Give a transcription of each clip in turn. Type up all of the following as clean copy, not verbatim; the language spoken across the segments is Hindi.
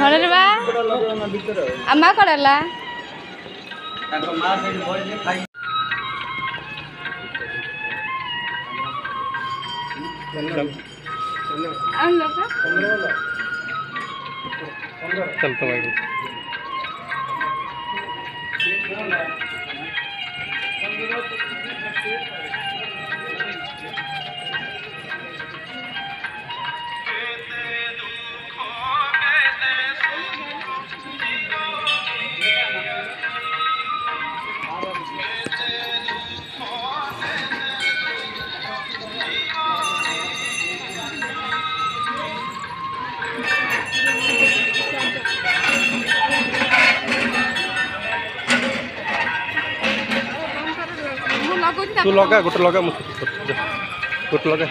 ଘରରେ ବା ଆମା କଡ଼ଲା चल तो भाई तू लगा गोटे लगा गोटे लगा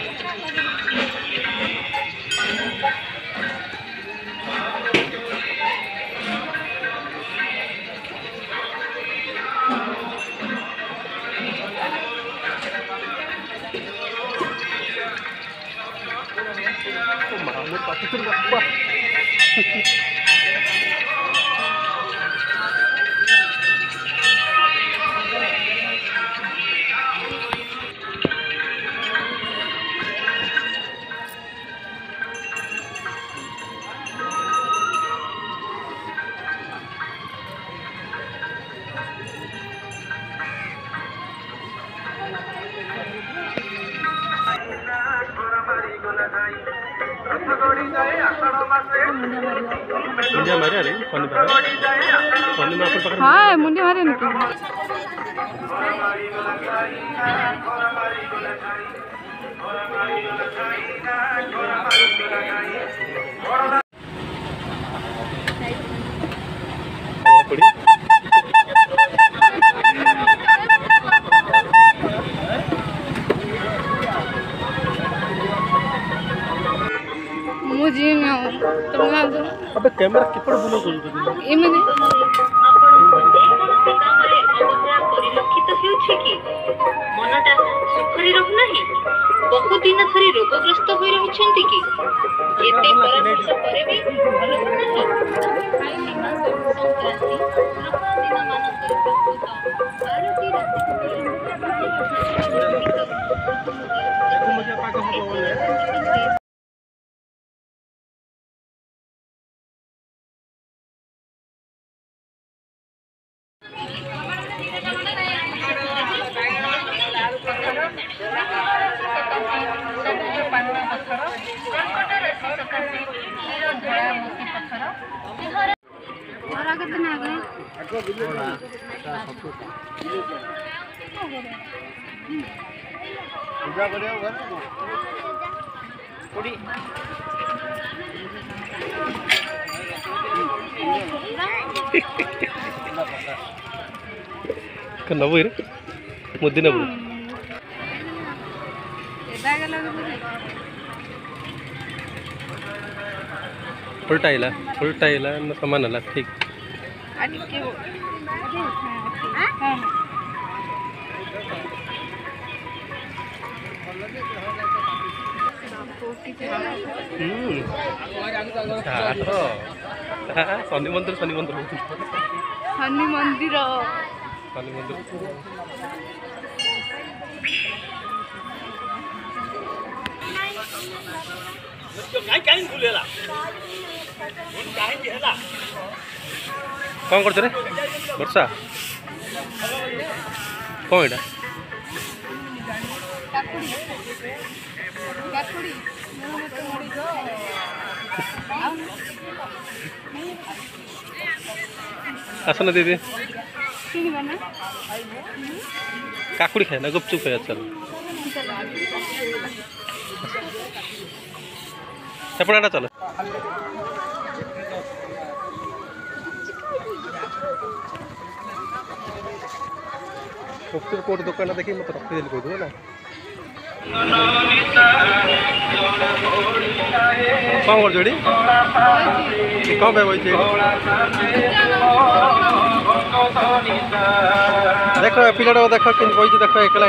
मुंडिया मारे अरे हाँ मुंडिया मारे ना मुझे ना तुम ना अबे कैमरा किपड़ बुलो सुन ये मैंने परिलक्षित होउछि कि मनटा सुखरी रहु नाही बहुत दिन धरि रोगग्रस्त होई रहिछन्ति कि एते परामर्श करे भी भलो नाही खाइली मास संक्रांति दिन मानकर प्रस्तुत आरती राति मुझे पाक हो बोले पूजा बढ़िया होगा थोड़ी नबू रे मुद्दी नबू उल्टा हिला समान हला ठीक शनि मंदिर शनि मंदिर शनि मंदिर शनि मंदिर कौन कर वर्षा कौन एटा आसन दीदी काकुड़ी खाए ना गुपचुप खाए चल सेपड़ा चल गुपचुप कोट दुकान देखी मत रखी देली कहू ना कौन कर जोड़ी कौन पे बोलते देख पिलाटा देख कि देख एकला